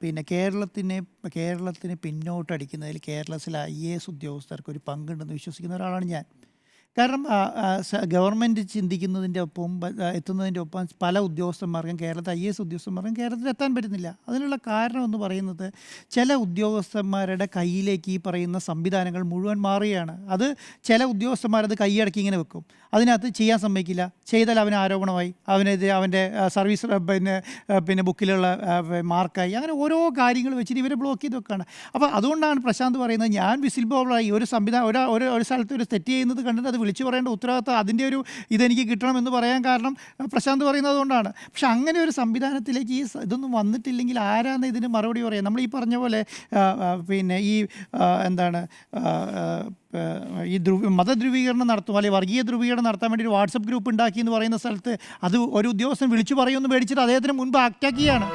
പിന്നെ കേരളത്തിന് പിന്നോട്ടടിക്കുന്നതിൽ കേരളത്തിലെ IAS ഉദ്യോഗസ്ഥർക്ക് ഒരു പങ്കുണ്ടെന്ന് വിശ്വസിക്കുന്ന ഒരാളാണ് ഞാൻ. കാരണം ഗവൺമെൻറ് ചിന്തിക്കുന്നതിൻ്റെ ഒപ്പം എത്തുന്നതിൻ്റെ ഒപ്പം പല ഉദ്യോഗസ്ഥന്മാർക്കും കേരളത്തിൽ IAS ഉദ്യോഗസ്ഥന്മാർക്കും കേരളത്തിൽ എത്താൻ പറ്റുന്നില്ല. അതിനുള്ള കാരണം എന്ന് പറയുന്നത് ചില ഉദ്യോഗസ്ഥന്മാരുടെ കയ്യിലേക്ക് ഈ പറയുന്ന സംവിധാനങ്ങൾ മുഴുവൻ മാറുകയാണ്. അത് ചില ഉദ്യോഗസ്ഥന്മാരത് കൈയടക്കി ഇങ്ങനെ വെക്കും. അതിനകത്ത് ചെയ്യാൻ സമ്മതിക്കില്ല. ചെയ്താൽ അവന് ആരോപണമായി, അവനെതിരെ അവൻ്റെ സർവീസ് പിന്നെ ബുക്കിലുള്ള മാർക്കായി, അങ്ങനെ ഓരോ കാര്യങ്ങൾ വെച്ചിട്ട് ഇവരെ ബ്ലോക്ക് ചെയ്ത് വെക്കുകയാണ്. അപ്പോൾ അതുകൊണ്ടാണ് പ്രശാന്ത് പറയുന്നത്, ഞാൻ വിസിൽ ബ്ലോവറായി ഒരു ഒരു സ്ഥലത്ത് ഒരു തെറ്റ് ചെയ്യുന്നത് കണ്ടിട്ട് അത് വിളിച്ചു പറയേണ്ട ഉത്തരവാദിത്തം അതിൻ്റെ ഒരു ഇതെനിക്ക് കിട്ടണമെന്ന് പറയാൻ കാരണം പ്രശാന്ത് പറയുന്നത് അതുകൊണ്ടാണ്. പക്ഷെ അങ്ങനെ ഒരു സംവിധാനത്തിലേക്ക് ഇതൊന്നും വന്നിട്ടില്ലെങ്കിൽ ആരാന്ന് ഇതിന് മറുപടി പറയാം? നമ്മൾ ഈ പറഞ്ഞ പോലെ പിന്നെ ഈ എന്താണ് ഈ മതധ്രുവീകരണം നടത്തും, അല്ലെങ്കിൽ വർഗീയ ധ്രുവീകരണം നടത്താൻ വേണ്ടി ഒരു വാട്സപ്പ് ഗ്രൂപ്പ് ഉണ്ടാക്കി എന്ന് പറയുന്ന സ്ഥലത്ത് അത് ഒരു ഉദ്യോഗസ്ഥൻ വിളിച്ചു പറയുമെന്ന് മേടിച്ചിട്ട് അദ്ദേഹത്തിന് മുൻപ് അറ്റാക്ക് ചെയ്യുകയാണ്.